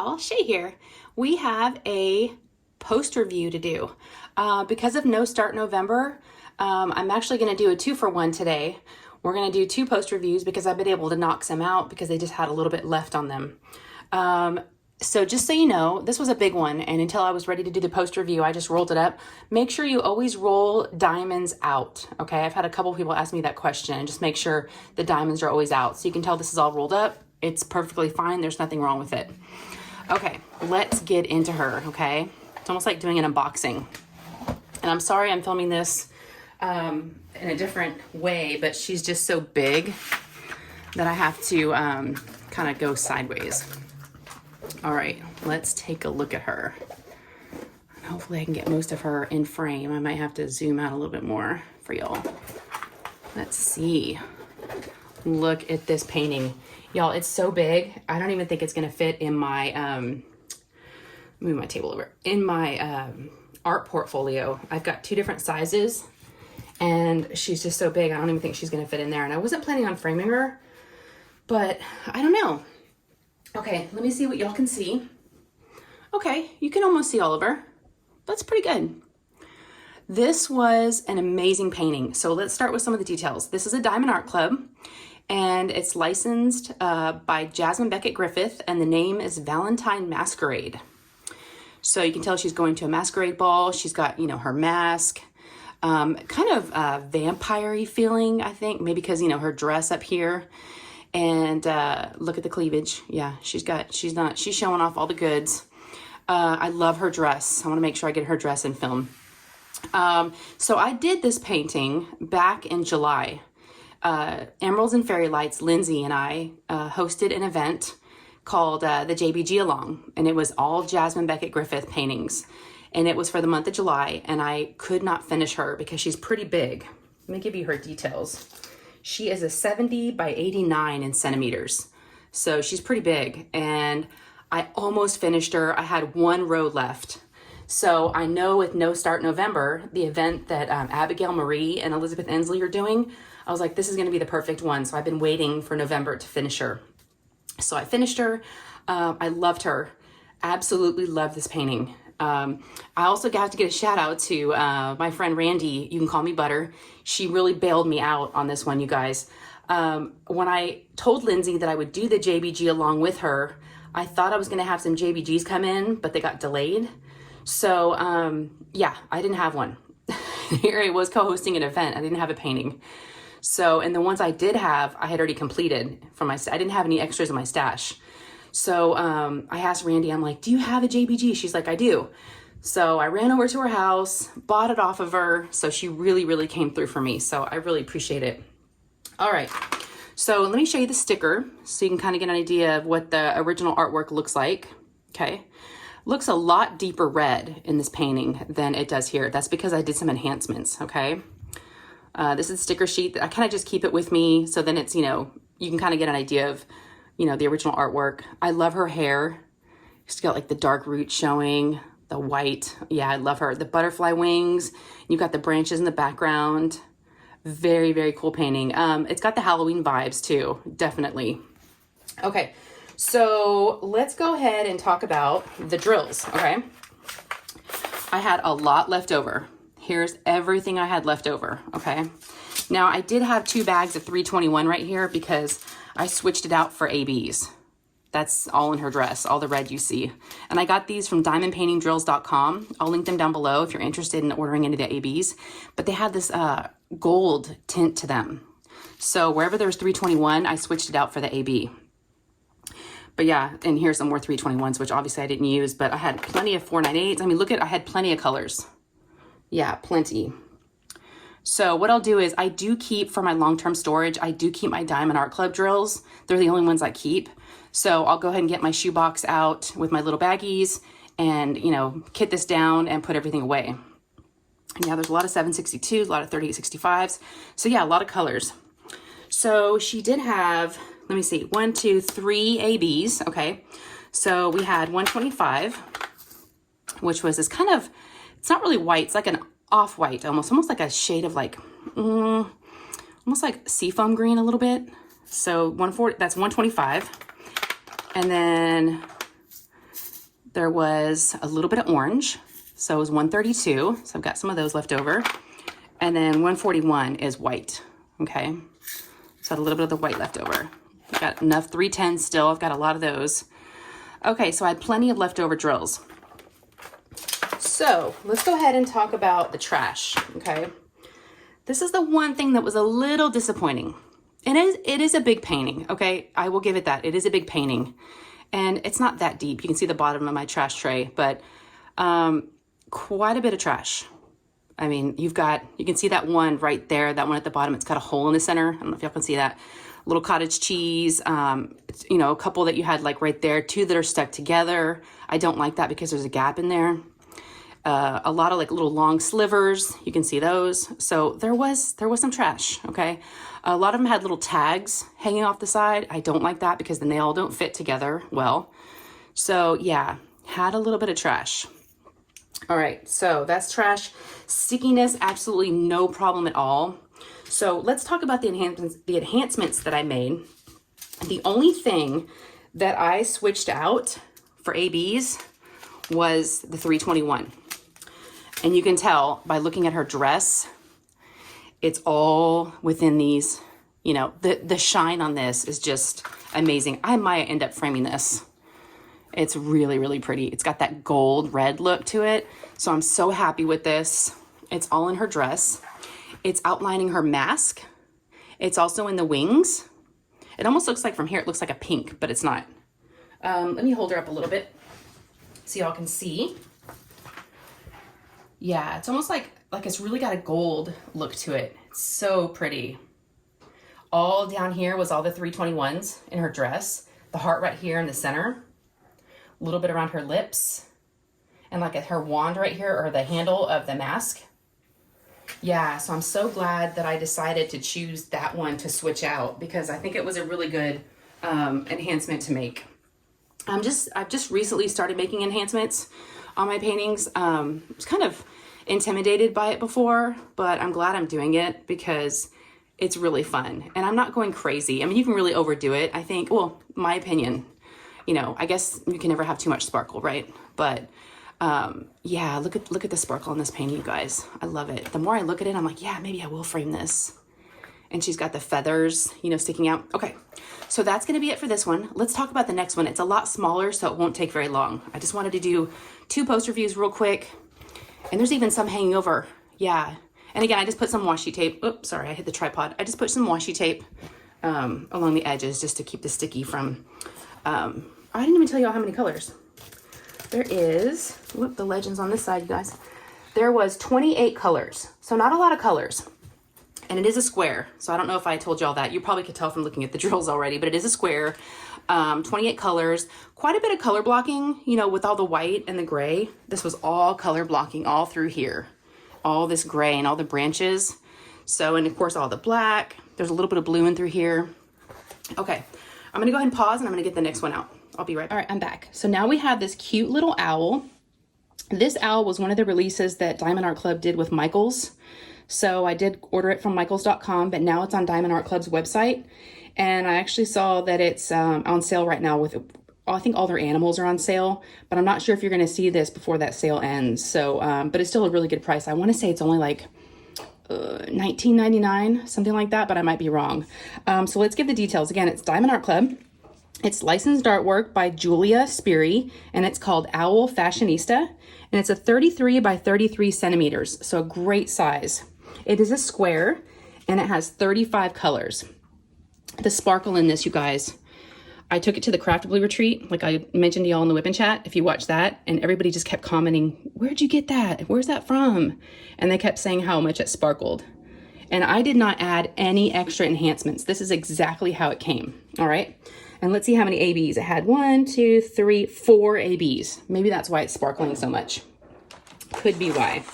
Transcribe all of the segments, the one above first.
y'all, Shay here. We have a post review to do. Because of No Start November, I'm actually going to do a 2-for-1 today. We're going to do 2 post reviews because I've been able to knock some out because they just had a little bit left on them. So just so you know, this was a big one, and until I was ready to do the post review, I just rolled it up. Make sure you always roll diamonds out, okay? I've had a couple people ask me that question, and just make sure the diamonds are always out. So you can tell this is all rolled up. It's perfectly fine. There's nothing wrong with it. Okay, let's get into her, okay? It's almost like doing an unboxing. And I'm sorry I'm filming this in a different way, but she's just so big that I have to kind of go sideways. All right, let's take a look at her. And hopefully I can get most of her in frame. I might have to zoom out a little bit more for y'all. Let's see. Look at this painting. Y'all, it's so big. I don't even think it's gonna fit in my, move my table over. In my art portfolio. I've got 2 different sizes and she's just so big. I don't even think she's gonna fit in there. And I wasn't planning on framing her, but I don't know. Okay, let me see what y'all can see. Okay, you can almost see all of her. That's pretty good. This was an amazing painting. So let's start with some of the details. This is a Diamond Art Club, and it's licensed by Jasmine Beckett Griffith, and the name is Valentine Masquerade. So you can tell she's going to a masquerade ball. She's got, you know, her mask, kind of vampire-y feeling, I think, maybe because, you know, her dress up here. And look at the cleavage. Yeah, she's showing off all the goods. I love her dress. I want to make sure I get her dress in film. So I did this painting back in July. Emeralds and Fairy Lights, Lindsay and I hosted an event called the JBG Along, and it was all Jasmine Beckett Griffith paintings. And it was for the month of July, and I could not finish her because she's pretty big. Let me give you her details. She is a 70 by 89 in centimeters. So she's pretty big, and I almost finished her. I had 1 row left. So I know with No Start November, the event that Abigail Marie and Elizabeth Ensley are doing, I was like, this is gonna be the perfect one. So I've been waiting for November to finish her. So I finished her. I loved her. Absolutely loved this painting. I also got to get a shout out to my friend Randy. You can call me Butter. She really bailed me out on this one, you guys. When I told Lindsay that I would do the JBG along with her, I thought I was gonna have some JBGs come in, but they got delayed. So yeah, I didn't have one. Here I was co-hosting an event. I didn't have a painting. So, and the ones I did have, I had already completed from my, I didn't have any extras in my stash. So I asked Randy, I'm like, do you have a JBG? She's like, I do. So I ran over to her house, bought it off of her. So she really, really came through for me. So I really appreciate it. All right. So let me show you the sticker so you can kind of get an idea of what the original artwork looks like. Okay. Looks a lot deeper red in this painting than it does here. That's because I did some enhancements. Okay. This is a sticker sheet that I kind of just keep it with me. So then it's, you know, you can kind of get an idea of, you know, the original artwork. I love her hair. She's got like the dark roots showing, the white. Yeah, I love her. The butterfly wings. You've got the branches in the background. Very, very cool painting. It's got the Halloween vibes too, definitely. Okay, so let's go ahead and talk about the drills, okay? I had a lot left over. Here's everything I had left over, okay? Now, I did have 2 bags of 321 right here because I switched it out for ABs. That's all in her dress, all the red you see. And I got these from diamondpaintingdrills.com. I'll link them down below if you're interested in ordering any of the ABs. But they had this gold tint to them. So wherever there was 321, I switched it out for the AB. But yeah, and here's some more 321s, which obviously I didn't use, but I had plenty of 498s. I mean, look at, I had plenty of colors. Yeah, plenty. So what I'll do is I do keep, for my long-term storage, I do keep my Diamond Art Club drills. They're the only ones I keep. So I'll go ahead and get my shoebox out with my little baggies and, you know, kit this down and put everything away. And yeah, there's a lot of 762s, a lot of 3865s. So yeah, a lot of colors. So she did have, let me see, 1, 2, 3 ABs, okay? So we had 125, which was this kind of, it's not really white, it's like an off-white, almost like a shade of like, almost like seafoam green a little bit. So 140, that's 125. And then there was a little bit of orange. So it was 132. So I've got some of those left over. And then 141 is white. Okay. So I had a little bit of the white left over. I've got enough 310s still. I've got a lot of those. Okay, so I had plenty of leftover drills. So let's go ahead and talk about the trash. Okay. This is the one thing that was a little disappointing. It is a big painting. Okay. I will give it that. It is a big painting. And it's not that deep. You can see the bottom of my trash tray, but quite a bit of trash. I mean, you can see that one right there, that one at the bottom. It's got a hole in the center. I don't know if y'all can see that. Little cottage cheese, you know, a couple that you had like right there, 2 that are stuck together. I don't like that because there's a gap in there. A lot of like little long slivers. You can see those. So there was some trash. Okay. A lot of them had little tags hanging off the side. I don't like that because then they all don't fit together well. So yeah, had a little bit of trash. All right, so that's trash. Stickiness, absolutely no problem at all. So let's talk about the enhancements that I made. The only thing that I switched out for ABs was the 321. And you can tell by looking at her dress, it's all within these, you know, the shine on this is just amazing. I might end up framing this. It's really, really pretty. It's got that gold red look to it. So I'm so happy with this. It's all in her dress. It's outlining her mask. It's also in the wings. It almost looks like from here, it looks like a pink, but it's not. Let me hold her up a little bit so y'all can see. Yeah, it's almost like it's really got a gold look to it. It's so pretty. All down here was all the 321s in her dress. The heart right here in the center. A little bit around her lips. And like her wand right here, or the handle of the mask. Yeah, so I'm so glad that I decided to choose that one to switch out because I think it was a really good enhancement to make. I've just recently started making enhancements on my paintings. I was kind of intimidated by it before, but I'm glad I'm doing it because it's really fun. And I'm not going crazy. I mean, you can really overdo it, I think. Well, my opinion, you know, I guess you can never have too much sparkle, right? But yeah, look at the sparkle on this painting, you guys. I love it. The more I look at it, I'm like, yeah, maybe I will frame this. And she's got the feathers, you know, sticking out. Okay, so that's gonna be it for this one. Let's talk about the next one. It's a lot smaller, so it won't take very long. I just wanted to do 2 poster views real quick. And there's even some hanging over. Yeah. And again, I just put some washi tape. Oops, sorry, I hit the tripod. I just put some washi tape along the edges just to keep the sticky from, I didn't even tell you all how many colors. There is, whoop, the legends on this side, you guys. There was 28 colors. So not a lot of colors. And it is a square. So I don't know if I told you all that. You probably could tell from looking at the drills already, but it is a square. 28 colors, quite a bit of color blocking, you know, with all the white and the gray. This was all color blocking all through here. All this gray and all the branches. So, and of course, all the black. There's a little bit of blue in through here. Okay, I'm gonna go ahead and pause and I'm gonna get the next one out. I'll be right back. All right, I'm back. So now we have this cute little owl. This owl was one of the releases that Diamond Art Club did with Michaels. So I did order it from michaels.com, but now it's on Diamond Art Club's website. And I actually saw that it's on sale right now with, I think all their animals are on sale, but I'm not sure if you're going to see this before that sale ends. So, but it's still a really good price. I want to say it's only like $19.99, something like that, but I might be wrong. So let's give the details. Again, it's Diamond Art Club. It's licensed artwork by Julia Speary, and it's called Owl Fashionista. And it's a 33 by 33 centimeters, so a great size. It is a square, and it has 35 colors. The sparkle in this, you guys, I took it to the Craftably retreat, like I mentioned to y'all in the Whip and Chat, if you watch that, and everybody just kept commenting, where'd you get that? Where's that from? And they kept saying how much it sparkled. And I did not add any extra enhancements. This is exactly how it came, all right? And let's see how many ABs. It had 1, 2, 3, 4 ABs. Maybe that's why it's sparkling so much. Could be why.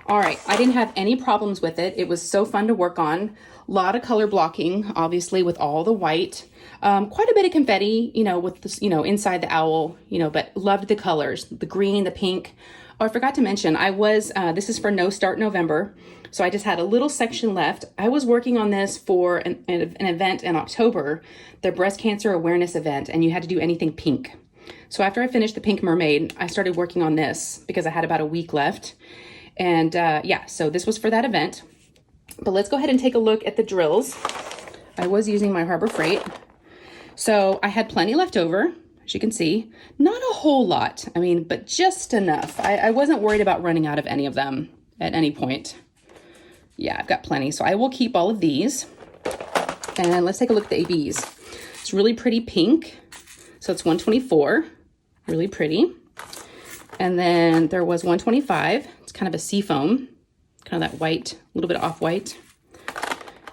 All right, I didn't have any problems with it. It was so fun to work on. A lot of color blocking, obviously, with all the white. Quite a bit of confetti, you know, with this, you know, inside the owl, you know, but loved the colors, the green, the pink. Oh, I forgot to mention, I was, this is for No Start November. So I just had a little section left. I was working on this for an event in October, the breast cancer awareness event, and you had to do anything pink. So after I finished the pink mermaid, I started working on this because I had about a week left. And yeah, so this was for that event. But let's go ahead and take a look at the drills. I was using my Harbor Freight. So I had plenty left over, as you can see. Not a whole lot, I mean, but just enough. I wasn't worried about running out of any of them at any point. Yeah, I've got plenty. So I will keep all of these. And let's take a look at the ABs. It's really pretty pink. So it's 124, really pretty. And then there was 125. It's kind of a seafoam, kind of that white, a little bit off-white.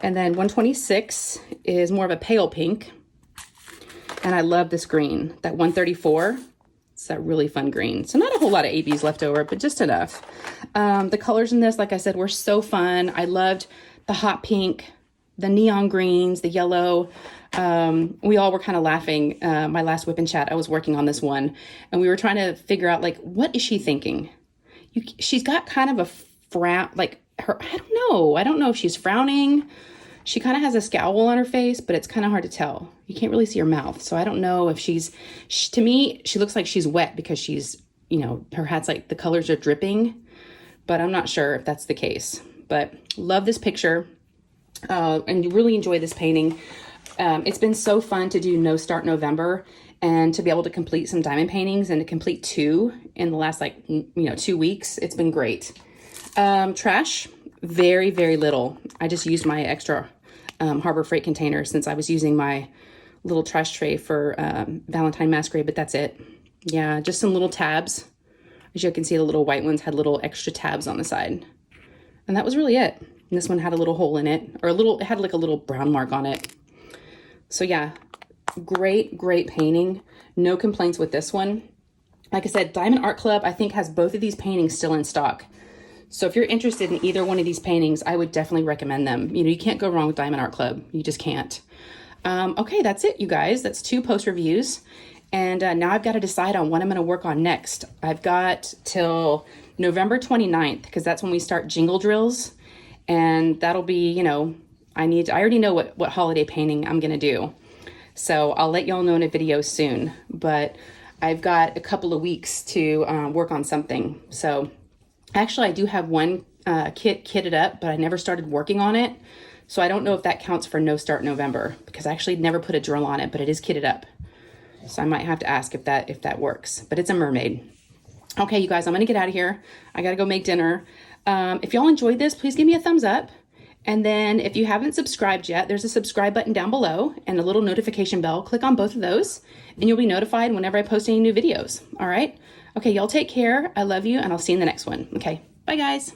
And then 126 is more of a pale pink. And I love this green, that 134. It's that really fun green. So not a whole lot of ABs left over, but just enough. The colors in this, like I said, were so fun. I loved the hot pink, the neon greens, the yellow. We all were kind of laughing. My last whip and chat, I was working on this one, and we were trying to figure out, like, what is she thinking? She's got kind of a frown, like her, I don't know if she's frowning. She kind of has a scowl on her face, but it's kind of hard to tell. You can't really see her mouth. So I don't know if to me, she looks like she's wet because she's, you know, her hat's like the colors are dripping, but I'm not sure if that's the case. But love this picture and really enjoy this painting. It's been so fun to do No Start November and to be able to complete some diamond paintings and to complete 2 in the last, like, 2 weeks. It's been great. Trash, very, very little. I just used my extra Harbor Freight container since I was using my little trash tray for Valentine Masquerade, but that's it. Yeah, just some little tabs. As you can see, the little white ones had little extra tabs on the side. And that was really it. And this one had a little hole in it, or it had like a little brown mark on it. So yeah, great, great painting. No complaints with this one. Like I said, Diamond Art Club, I think, has both of these paintings still in stock. So if you're interested in either one of these paintings, I would definitely recommend them. You can't go wrong with Diamond Art Club. You just can't. Okay, that's it, you guys. That's 2 post reviews. And now I've got to decide on what I'm going to work on next. I've got till November 29th, because that's when we start jingle drills. And that'll be, I already know what holiday painting I'm going to do. So I'll let y'all know in a video soon. But I've got a couple of weeks to work on something. So actually, I do have one kit kitted up, but I never started working on it. So I don't know if that counts for No Start November, because I actually never put a drill on it, but it is kitted up. So I might have to ask if that works, but it's a mermaid. Okay, you guys, I'm gonna get out of here. I gotta go make dinner. If y'all enjoyed this, please give me a thumbs up. And then if you haven't subscribed yet, there's a subscribe button down below and a little notification bell. Click on both of those and you'll be notified whenever I post any new videos. All right. Okay, y'all take care. I love you and I'll see you in the next one. Okay, bye guys.